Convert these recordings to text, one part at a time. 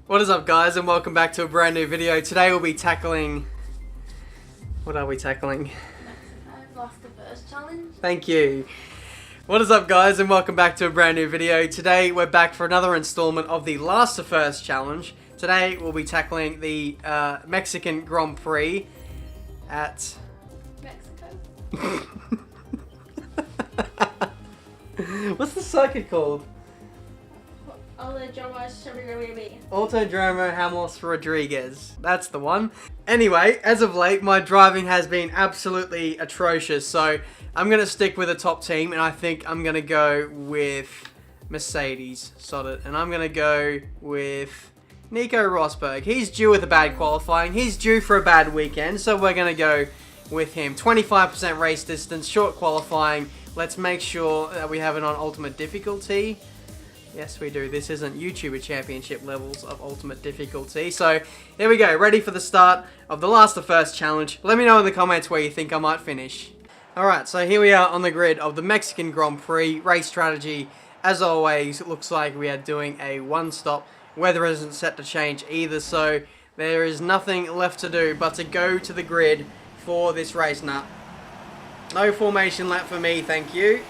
What is up, guys, and welcome back to a brand new video. Today we'll be tackling... What are we tackling? I've lost the first challenge. Thank you. What is up, guys, and welcome back to a brand new video. Today we're back for another installment of the Last to First challenge. Today we'll be tackling the Mexican Grand Prix at... Mexico? What's the circuit called? Autodromo Ramos Rodriguez. That's the one. Anyway, as of late, my driving has been absolutely atrocious, so I'm going to stick with the top team, and I think I'm going to go with Mercedes. Sod it. And I'm going to go with Nico Rosberg. He's due with a bad qualifying. He's due for a bad weekend, so we're going to go with him. 25% race distance, short qualifying. Let's make sure that we have it on ultimate difficulty. Yes, we do. This isn't YouTuber Championship levels of ultimate difficulty. So, here we go. Ready for the start of the Last to First challenge. Let me know in the comments where you think I might finish. Alright, so here we are on the grid of the Mexican Grand Prix. Race strategy, as always, it looks like we are doing a one-stop. Weather isn't set to change either, so there is nothing left to do but to go to the grid for this race. Nah, no formation lap for me, thank you.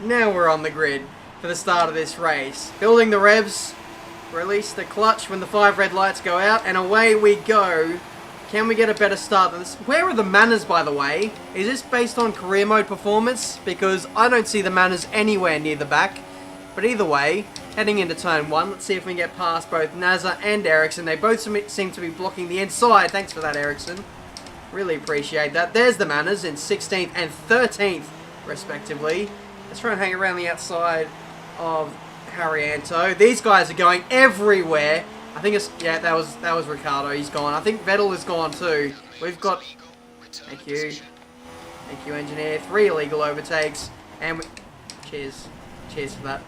Now we're on the grid for the start of this race. Building the revs, release the clutch when the 5 red lights go out, and away we go. Can we get a better start than this? Where are the manners, by the way? Is this based on career mode performance? Because I don't see the manners anywhere near the back. But either way, heading into turn 1, let's see if we can get past both Nazar and Ericsson. They both seem to be blocking the inside. Thanks for that, Ericsson. Really appreciate that. There's the manners in 16th and 13th, respectively. Let's try and hang around the outside of Harrianto. These guys are going everywhere. I think it's... Yeah, that was Ricardo. He's gone. I think Vettel is gone too. We've got... Thank you. Thank you, engineer. 3 illegal overtakes. And... Cheers. Cheers for that.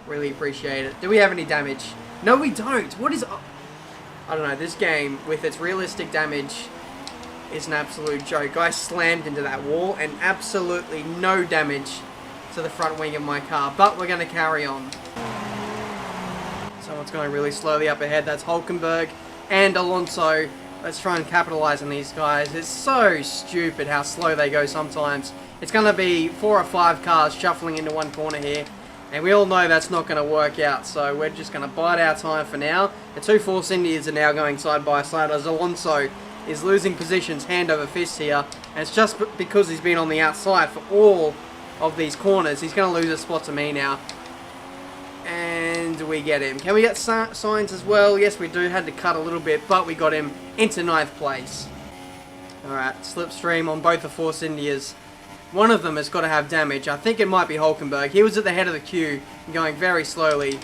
Really appreciate it. Do we have any damage? No, we don't. What is... I don't know. This game, with its realistic damage, is an absolute joke. I slammed into that wall and absolutely no damage to the front wing of my car, but we're going to carry on. Someone's going really slowly up ahead. That's Hulkenberg and Alonso. Let's try and capitalize on these guys. It's so stupid how slow they go sometimes. It's going to be 4 or 5 cars shuffling into one corner here, and we all know that's not going to work out, so we're just going to bide our time for now. The 2 Force Indians are now going side by side as Alonso is losing positions hand over fist here, and it's just because he's been on the outside for all of these corners. He's going to lose a spot to me now. And we get him. Can we get signs as well? Yes, we do. Had to cut a little bit, but we got him into 9th place. Alright, slipstream on both the Force Indias. One of them has got to have damage. I think it might be Hulkenberg. He was at the head of the queue, going very slowly.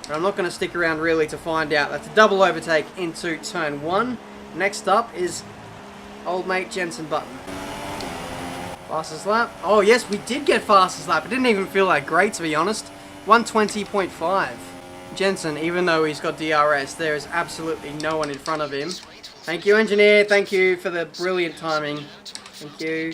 But I'm not going to stick around really to find out. That's a double overtake into turn 1. Next up is old mate Jensen Button. Fastest lap. Oh yes, we did get fastest lap. It didn't even feel that great, to be honest. 120.5. Jensen, even though he's got DRS, there is absolutely no one in front of him. Thank you, engineer. Thank you for the brilliant timing. Thank you.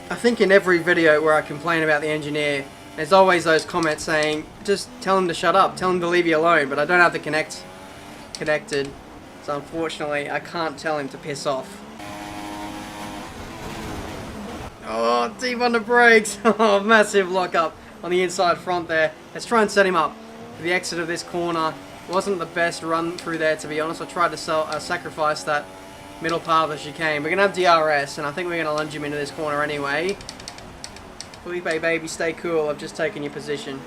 I think in every video where I complain about the engineer, there's always those comments saying, just tell him to shut up, tell him to leave you alone, but I don't have the connected. So unfortunately, I can't tell him to piss off. Oh, deep on the brakes. Oh, massive lock-up on the inside front there. Let's try and set him up for the exit of this corner. It wasn't the best run through there, to be honest. I tried to sacrifice that middle part of the chicane. We're going to have DRS, and I think we're going to lunge him into this corner anyway. Felipe, baby, stay cool. I've just taken your position.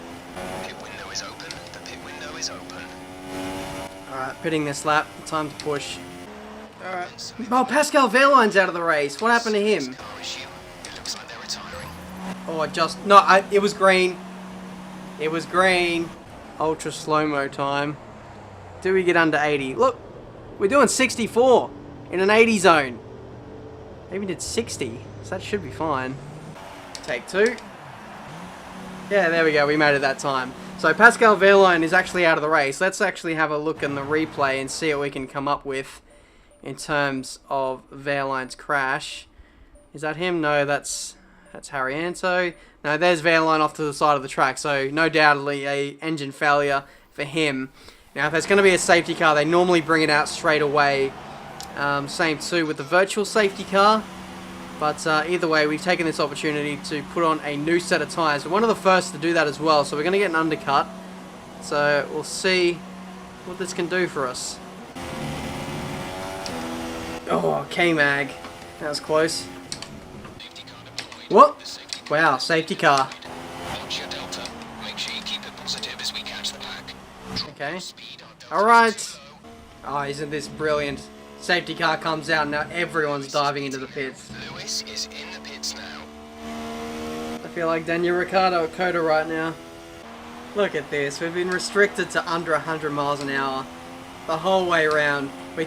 Pit window is open. The pit window is open. Alright, pitting this lap. Time to push. Alright. Oh, Pascal Wehrlein's out of the race. What happened to him? Oh, it was green. It was green. Ultra slow-mo time. Do we get under 80? Look, we're doing 64 in an 80 zone. Maybe did 60, so that should be fine. Take 2. Yeah, there we go. We made it that time. So Pascal Wehrlein is actually out of the race. Let's actually have a look in the replay and see what we can come up with in terms of Wehrlein's crash. Is that him? No, that's Harrianto. No, there's Wehrlein off to the side of the track, so no doubtly a engine failure for him. Now, if there's going to be a safety car, they normally bring it out straight away. Same too with the virtual safety car. But either way, we've taken this opportunity to put on a new set of tyres. We're one of the first to do that as well, so we're going to get an undercut. So we'll see what this can do for us. Oh, K-Mag. That was close. What? Wow, safety car. Okay. Alright. Oh, isn't this brilliant? Safety car comes out, now everyone's diving into the pits. Lewis is in the pits now. I feel like Daniel Ricciardo at Coda right now. Look at this, we've been restricted to under 100 miles an hour the whole way around. We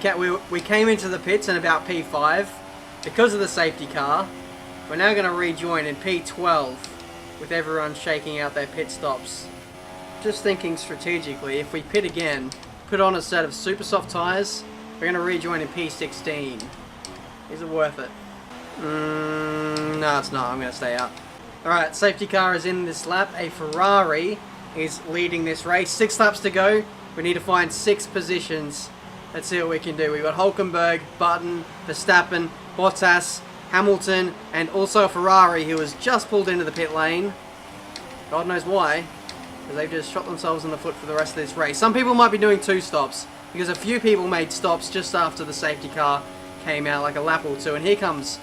came into the pits in about P5 because of the safety car. We're now going to rejoin in P12 with everyone shaking out their pit stops. Just thinking strategically, if we pit again, put on a set of super soft tyres, we're going to rejoin in P16. Is it worth it? No, it's not. I'm going to stay out. Alright, safety car is in this lap. A Ferrari is leading this race. 6 laps to go. We need to find 6 positions. Let's see what we can do. We've got Hülkenberg, Button, Verstappen, Bottas, Hamilton, and also a Ferrari who has just pulled into the pit lane. God knows why, because they've just shot themselves in the foot for the rest of this race. Some people might be doing 2 stops, because a few people made stops just after the safety car came out, like a lap or 2. And here comes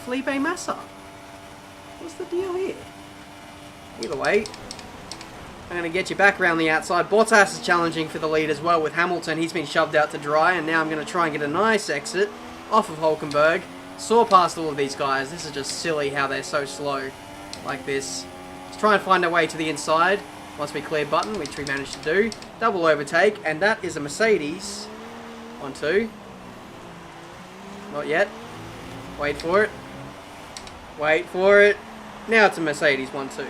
Felipe Massa. What's the deal here? Either way, I'm going to get you back around the outside. Bottas is challenging for the lead as well with Hamilton. He's been shoved out to dry, and now I'm going to try and get a nice exit off of Hülkenberg. Saw past all of these guys. This is just silly how they're so slow like this. Let's try and find our way to the inside once we clear Button, which we managed to do. Double overtake, and that is a Mercedes. 1-2. Not yet. Wait for it. Wait for it. Now it's a Mercedes 1-2.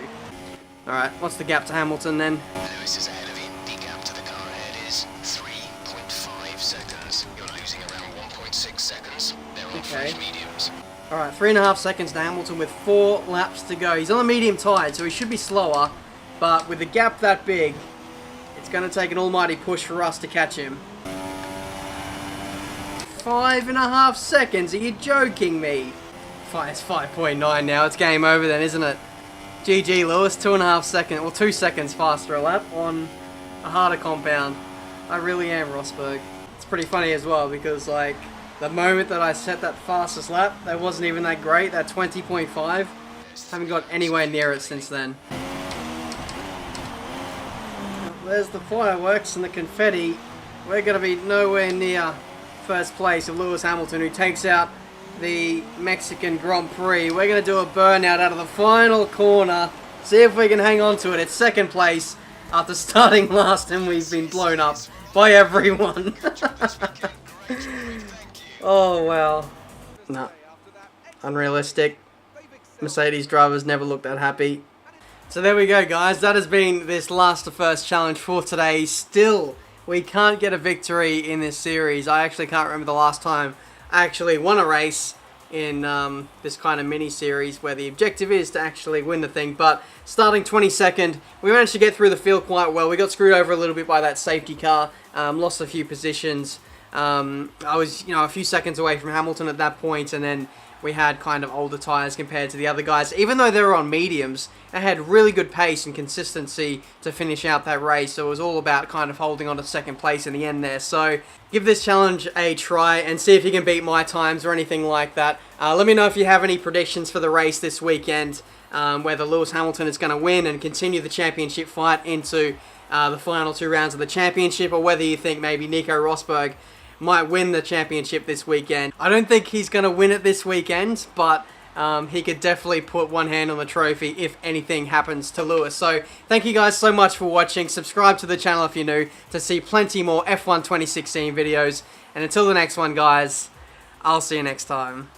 Alright, what's the gap to Hamilton then? Lewis is ahead of him. The gap to the car ahead is 3.5 seconds. You're losing around 1.6 seconds. They're on fresh mediums. Alright, 3.5 seconds to Hamilton with 4 laps to go. He's on the medium tide, so he should be slower. But with the gap that big, it's going to take an almighty push for us to catch him. 5.5 seconds? Are you joking me? It's 5.9 now. It's game over then, isn't it? GG Lewis, 2.5 seconds, or 2 seconds faster a lap on a harder compound. I really am Rosberg. It's pretty funny as well because like the moment that I set that fastest lap, that wasn't even that great, that 20.5. Haven't got anywhere near it since then. There's the fireworks and the confetti. We're going to be nowhere near first place of Lewis Hamilton, who takes out the Mexican Grand Prix. We're going to do a burnout out of the final corner. See if we can hang on to it. It's second place after starting last and we've been blown up by everyone. Oh, wow. No. Unrealistic. Mercedes drivers never look that happy. So there we go, guys. That has been this last to first challenge for today. Still, we can't get a victory in this series. I actually can't remember the last time I actually won a race in this kind of mini-series where the objective is to actually win the thing. But starting 22nd, we managed to get through the field quite well. We got screwed over a little bit by that safety car, lost a few positions. I was, a few seconds away from Hamilton at that point, and then we had kind of older tyres compared to the other guys. Even though they were on mediums, they had really good pace and consistency to finish out that race. So it was all about kind of holding on to second place in the end there. So give this challenge a try and see if you can beat my times or anything like that. Let me know if you have any predictions for the race this weekend, whether Lewis Hamilton is going to win and continue the championship fight into the final 2 rounds of the championship, or whether you think maybe Nico Rosberg might win the championship this weekend. I don't think he's going to win it this weekend, but he could definitely put one hand on the trophy if anything happens to Lewis. So thank you guys so much for watching. Subscribe to the channel if you're new to see plenty more F1 2016 videos. And until the next one, guys, I'll see you next time.